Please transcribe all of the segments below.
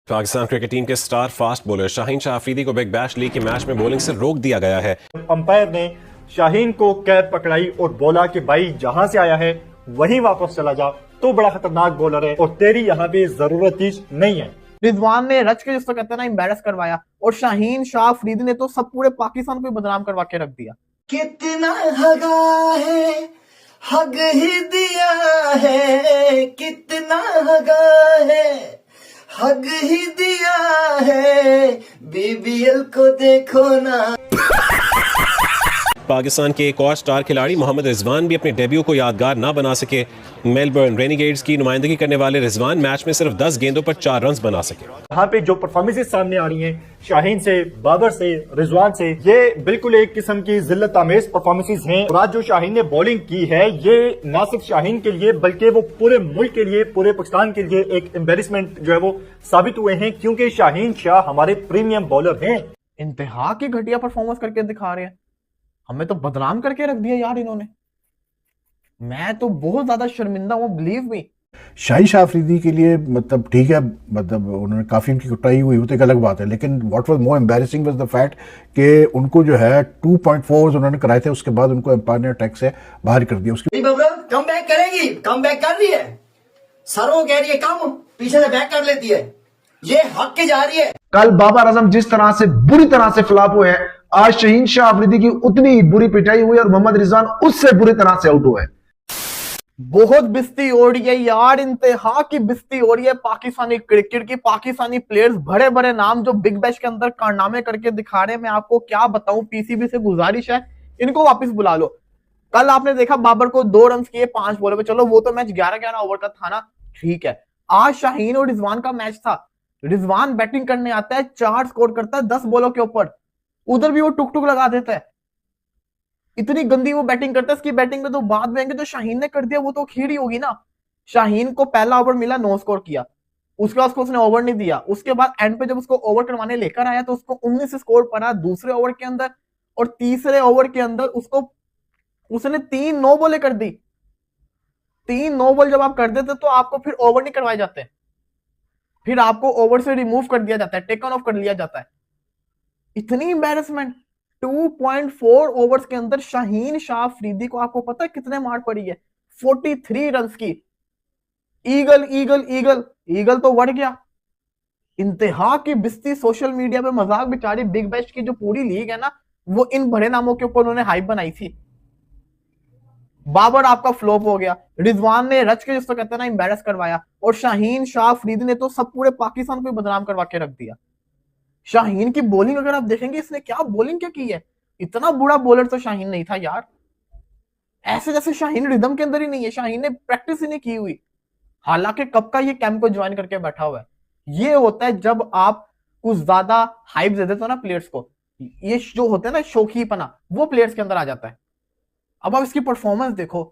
Pakistan cricket team के star fast bowler Shaheen Shah Afridi को big bash league के मैच में बॉलिंग से रोक दिया गया है। अंपायर ने शाहीन को कैप पकड़ाई और बोला कि भाई जहां से आया है वहीं वापस चला जा, तो बड़ा खतरनाक बॉलर है और तेरी यहाँ पे जरूरत ही नहीं है। रिजवान ने रच के जिसको कहते हैं ना एम्बेरस करवाया और शाहीन शाह अफरीदी ने तो सब पूरे पाकिस्तान को बदनाम करवा के रख दिया। कितना हगा है, हग ही दिया है, कितना हगा है, हग ही दिया है, बीबीएल को देखो ना। पाकिस्तान के एक और स्टार खिलाड़ी मोहम्मद रिजवान भी अपने डेब्यू को यादगार ना बना सके। मेलबर्न रेनिगेड्स की नुमाइंदगी करने वाले रिजवान मैच में सिर्फ 10 गेंदों पर 4 रन बना सके। यहाँ पे जो परफॉर्मेंसेस सामने आ रही हैं शाहीन से, बाबर से, रिजवान से, ये बिल्कुल एक किस्म की जिल्लत आमेज परफॉर्मेंसेस हैं। और आज जो शाहीन ने बॉलिंग की है ये न सिर्फ शाहीन के लिए बल्कि वो पूरे मुल्क के लिए, पूरे पाकिस्तान के लिए एक एम्बेरसमेंट जो है वो साबित हुए हैं, क्योंकि शाहीन शाह हमारे प्रीमियम बॉलर हैं। इंतहा की घटिया परफॉर्मेंस करके दिखा रहे हैं, हमें तो बदनाम करके रख दिया यार इन्होंने। मैं तो बहुत ज्यादा शर्मिंदा हूँ, बिलीव मी। शाहीन शाह अफरीदी के लिए मतलब ठीक है, मतलब उन्होंने काफी उनकी कुटाई हुई तो एक अलग बात है, लेकिन what was more embarrassing was the fact कि उनको जो है 2.4 उन्होंने कराए थे, उसके बाद उनको एम्पायर ने अटैक से बाहर कर दिया। उसके कम बैक करेगी, कम बैक कर रही है, सरों कह रही है कम, पीछे से बैक कर लेती है, ये हक के जा रही है। कल बाबर आजम जिस तरह से बुरी तरह से फ्लॉप हुए हैं, आज शाहीन शाह अफरीदी की उतनी बुरी पिटाई हुई और मोहम्मद रिजवान उससे बुरी तरह से आउट हुए। बहुत बिस्ती हो रही है यार, इंतहा की बिस्ती हो रही है पाकिस्तानी क्रिकेट की। पाकिस्तानी प्लेयर्स बड़े बड़े नाम जो बिग बैश के अंदर कारनामे करके दिखा रहे हैं, मैं आपको क्या बताऊं। पीसीबी से गुजारिश है इनको वापस बुला लो। कल आपने देखा बाबर को 2 रन किए 5 बॉलों पे, चलो वो तो मैच 11-11 ओवर का था ना, ठीक है। आज शाहीन और रिजवान का मैच था। रिजवान बैटिंग करने आता है, 4 स्कोर करता है 10 बॉलों के ऊपर, उधर भी वो टुक टुक लगा देता है। इतनी गंदी वो बैटिंग करता है, इसकी बैटिंग में तो बाद में आएंगे। जो शाहीन ने कर दिया वो तो खेल ही होगी ना। शाहीन को पहला ओवर मिला, 9 स्कोर किया, उसके बाद उसने ओवर नहीं दिया। उसके बाद एंड पे जब उसको ओवर करवाने लेकर आया तो उसको 19 स्कोर पड़ा दूसरे ओवर के अंदर, और तीसरे ओवर के अंदर उसने 3 नो बॉलें कर दी। 3 नो बॉल जब आप कर देते तो आपको फिर ओवर नहीं करवाए जाते, फिर आपको ओवर से रिमूव कर दिया जाता है, टेकन ऑफ कर लिया जाता है। इतनी एम्बैरेसमेंट। 2.4 ओवर्स के अंदर शाहीन शाह अफरीदी को आपको पता है कितने मार पड़ी है? 43 रन की। ईगल ईगल ईगल ईगल तो बढ़ गया। इंतहा की बिस्ती सोशल मीडिया पे मजाक बेचारी बिग बैश की जो पूरी लीग है ना, वो इन बड़े नामों के ऊपर उन्होंने हाइप बनाई थी। बाबर आपका फ्लॉप हो गया, रिजवान ने रच के जिसको कहते हैं ना एम्बैरस करवाया, और शाहीन शाह अफरीदी ने तो सब पूरे पाकिस्तान को बदनाम करवा के रख दिया। शाहीन की बॉलिंग अगर आप देखेंगे, इसने क्या बॉलिंग क्या की है। इतना बुरा बॉलर तो शाहीन नहीं था यार। ऐसे जैसे शाहीन रिदम के अंदर ही नहीं है, शाहीन ने प्रैक्टिस ही नहीं की हुई, हालांकि कब का ये कैंप को ज्वाइन करके बैठा हुआ है। ये होता है जब आप कुछ ज्यादा हाइप दे देते हो ना प्लेयर्स को, ये जो होता है ना शौकीपना, वो प्लेयर्स के अंदर आ जाता है। अब आप इसकी परफॉर्मेंस देखो,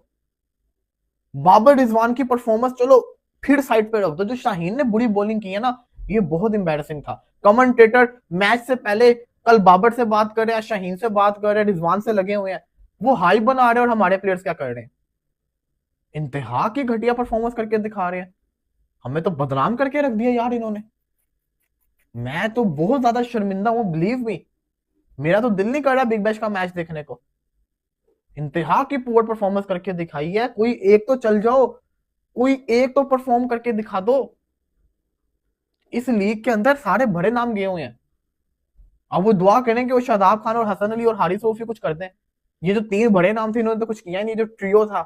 बाबर रिजवान की परफॉर्मेंस चलो फिर साइड पे रख दो, जो शाहीन ने बुरी बॉलिंग की है ना, ये बहुत एम्बैरेसिंग था। कमेंटेटर मैच से पहले कल बाबर से बात कर रहे हैं, शाहीन से बात कर रहे हैं, रिजवान से लगे हुए हैं, वो हाई बना रहे हैं, और हमारे प्लेयर्स क्या कर रहे हैं? इंतहा की घटिया परफॉर्मेंस करके दिखा रहे हैं, हमें तो बदनाम करके रख दिया यार इन्होंने। मैं तो बहुत ज्यादा शर्मिंदा हूं, बिलीव मी। मेरा तो दिल नहीं कर रहा बिग बैश का मैच देखने को। इंतहा की पुअर परफॉर्मेंस करके दिखाई है। कोई एक तो चल जाओ, कोई एक तो परफॉर्म करके दिखा दो। इस लीग के अंदर सारे बड़े नाम गए हुए हैं, अब वो दुआ करें कि वो शादाब खान और हसन अली और हारिस रऊफी कुछ करते हैं। ये जो 3 बड़े नाम थे इन्होंने तो कुछ किया नहीं। जो ट्रियो था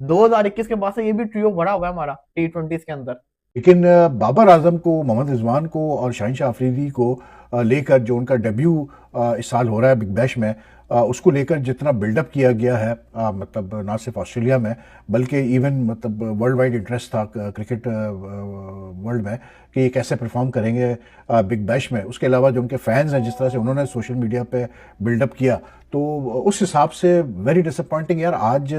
2021 के बाद से, ये भी ट्रियो बड़ा हुआ है हमारा T20 के अंदर। लेकिन बाबर आजम को, मोहम्मद रिजवान को और शाहीन शाह अफरीदी को लेकर जो उनका डेब्यू इस साल हो रहा है बिग बैश में, उसको लेकर जितना बिल्डअप किया गया है, मतलब ना सिर्फ ऑस्ट्रेलिया में बल्कि इवन मतलब वर्ल्ड वाइड इंटरेस्ट था क्रिकेट वर्ल्ड में कि ये कैसे परफॉर्म करेंगे बिग बैश में। उसके अलावा जो उनके फैंस हैं, जिस तरह से उन्होंने सोशल मीडिया पे बिल्डअप किया, तो उस हिसाब से वेरी डिसअपॉइंटिंग यार। आज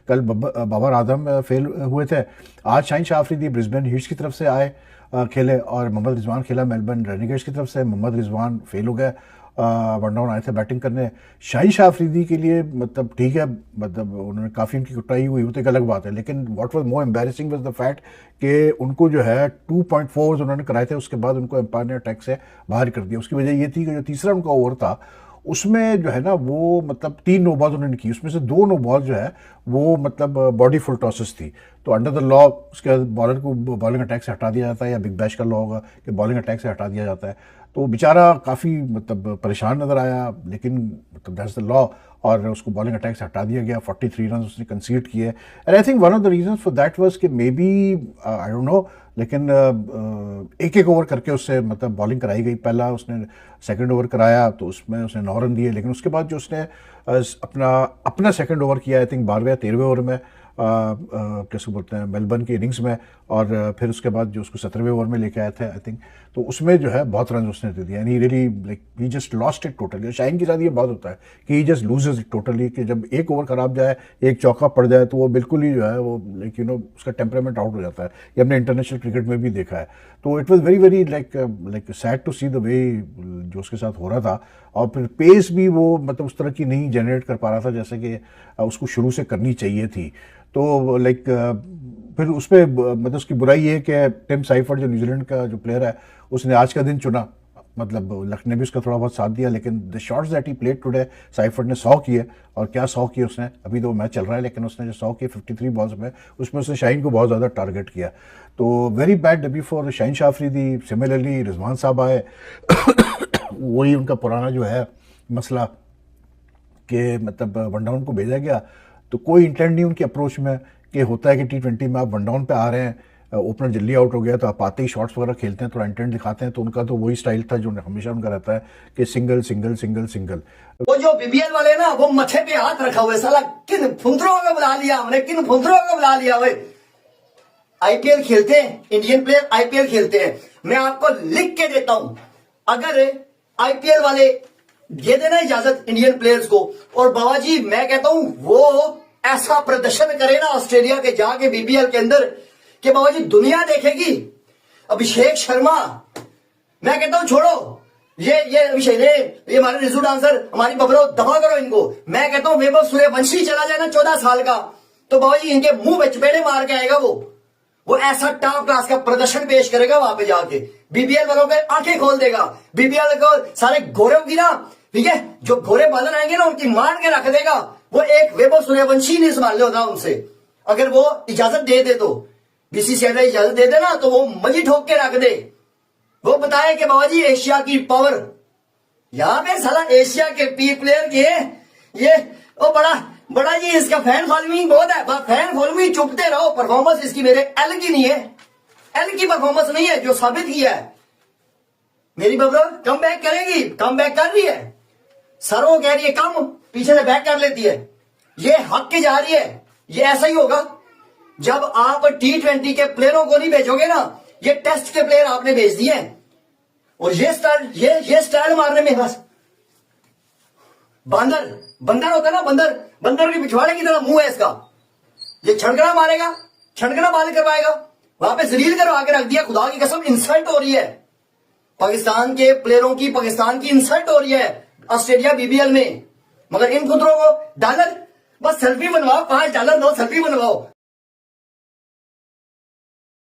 कल बाबर आजम फेल हुए थे, आज शाहीन शाह अफरीदी ब्रिस्बेन हीट्स की तरफ से आए खेले, और मोहम्मद रिजवान खेला मेलबर्न रेनिगेड्स की तरफ से। मोहम्मद रिजवान फेल हो गए वन डाउन आए थे बैटिंग करने। शाहिन शाह अफरीदी के लिए मतलब ठीक है, मतलब उन्होंने काफ़ी उनकी कुटाई हुई, वो तो एक अलग बात है, लेकिन what was more embarrassing was the fact कि उनको जो है 2.4 उन्होंने कराए थे, उसके बाद उनको एम्पायर ने अटैक से बाहर कर दिया। उसकी वजह ये थी कि जो तीसरा उनका ओवर था उसमें जो है ना वो मतलब 3 नो बॉल उन्होंने की, उसमें से 2 नो बॉल जो है वो मतलब बॉडी फुल टॉसेस थी। तो अंडर द लॉ उसके बाद बॉलर को बॉलिंग अटैक से हटा दिया जाता है, या बिग बैश का लॉ होगा कि बॉलिंग अटैक से हटा दिया जाता है। तो बेचारा काफ़ी मतलब परेशान नज़र आया, लेकिन मतलब दैट्स द लॉ, और उसको बॉलिंग अटैक से हटा दिया गया। 43 रन उसने कंसीड किए, and I think one of the reason for that was कि maybe I don't know, लेकिन एक एक ओवर करके उससे मतलब बॉलिंग कराई गई। पहला उसने सेकंड ओवर कराया तो उसमें उसने 9 रन दिए, लेकिन उसके बाद जो उसने अपना सेकंड ओवर किया, आई थिंक 12वें या 13वें ओवर में कैसे बोलते हैं मेलबर्न की इनिंग्स में, और फिर उसके बाद जो उसको 17वें ओवर में लेके आए थे आई थिंक, तो उसमें जो है बहुत रन उसने दे दिया। यानी really like he just lost it totally. Shaheen के साथ ये बहुत होता है कि ही जस्ट लूजेज इट टोटली, कि जब एक ओवर खराब जाए, एक चौका पड़ जाए, तो वो बिल्कुल ही जो है वो लाइक यू नो उसका टेम्परामेंट आउट हो जाता है। ये हमने इंटरनेशनल क्रिकेट में भी देखा है। तो it was very very like sad to see the way जो उसके साथ हो रहा था, और फिर पेस भी वो मतलब उस तरह की नहीं जनरेट कर पा रहा था जैसे कि उसको शुरू से करनी चाहिए थी। तो लाइक फिर उस पर मतलब उसकी बुराई है कि टिम साइफर्ड जो न्यूजीलैंड का जो प्लेयर है उसने आज का दिन चुना, मतलब लक ने भी उसका थोड़ा बहुत साथ दिया, लेकिन the shots that he played today ciphered ने 100 किए, और क्या 100 किए उसने, अभी तो मैच चल रहा है, लेकिन उसने जो 100 किए 53 बॉल्स में, उसमें उसने शाहीन को बहुत ज़्यादा टारगेट किया। तो very bad debut for Shaheen Shah Afridi. Similarly Rizwan साहब आए वही उनका पुराना जो है मसला कि मतलब वन डाउन को भेजा गया तो कोई इंटेंट नहीं उनकी अप्रोच में, कि होता है कि T20 में आप वन डाउन पे आ रहे हैं, ओपनर जल्दी आउट हो गया तो आप आते ही शॉट्स वगैरह खेलते हैं, थोड़ा इंटेंट दिखाते हैं। तो उनका तो वही स्टाइल था जो हमेशा उनका रहता है कि सिंगल सिंगल सिंगल सिंगल। वो जो बीबीएल वाले ना वो मथे पे हाथ रखा हुआ है, साला किन फुंदरों को बुला लिया हमने, किन फुंदरों को बुला लिया भाई। आईपीएल खेलते हैं इंडियन प्लेयर, आईपीएल खेलते हैं। मैं आपको लिख के देता हूं, अगर आईपीएल वाले दे देना इजाजत इंडियन प्लेयर्स को, और बाबा जी मैं कहता हूं वो ऐसा प्रदर्शन करे ना ऑस्ट्रेलिया के जाके बीबीएल के अंदर कि बाबा जी दुनिया देखेगी। अभिषेक शर्मा, मैं कहता हूं छोड़ो ये अभिषेक ने, ये हमारे रिजू डांसर, हमारी बबरो, दफा करो इनको। मैं कहता हूं वैभव सूर्यवंशी चला जाए ना 14 साल का, तो बाबा जी इनके मुंह में चपेड़े मार के आएगा। वो ऐसा टॉप क्लास का प्रदर्शन पेश करेगा वहां पे जाके, बीबीएल वालों के आंखें खोल देगा। बीबीएल को सारे घोड़ों की ना, ठीक है, जो घोड़े बादल आएंगे ना उनकी मार के रख देगा। वो एक वैभव सूर्यवंशी नहीं संभाल होता उनसे, अगर वो इजाजत दे दे तो, बीसीसीआई इजाजत दे दे ना तो वो मजी ठोक के रख दे। वो बताए कि बाबा जी एशिया की पावर, यहां पे साला एशिया के पी प्लेयर के ये वो बड़ा जी इसका फैन फॉलोइंग बहुत है। फैन फॉलोइंग चुपते रहो, परफॉर्मेंस इसकी मेरे एल की नहीं है, एल की परफॉर्मेंस नहीं है जो साबित किया है। मेरी बबरो कम बैक करेगी, कम बैक कर रही है, सरों कह रही है कम, पीछे से बैक कर लेती है, ये हक के जा रही है। ये ऐसा ही होगा जब आप T20 के प्लेयरों को नहीं भेजोगे ना, ये टेस्ट के प्लेयर आपने भेज दिए हैं, और ये स्टाइल मारने में बस बंदर होता है ना, बंदर के पिछवाड़े की तरह मुंह है इसका। ये छड़कना मारेगा, छड़कना बाल करवाएगा, वहां पे जलील करवा के रख दिया। खुदा की कसम इंसल्ट हो रही है पाकिस्तान के प्लेयरों की, पाकिस्तान की इंसल्ट हो रही है ऑस्ट्रेलिया बीबीएल में। मगर इन खुदरों को डॉलर बस सेल्फी बनवाओ, $5 दो, सेल्फी बनवाओ।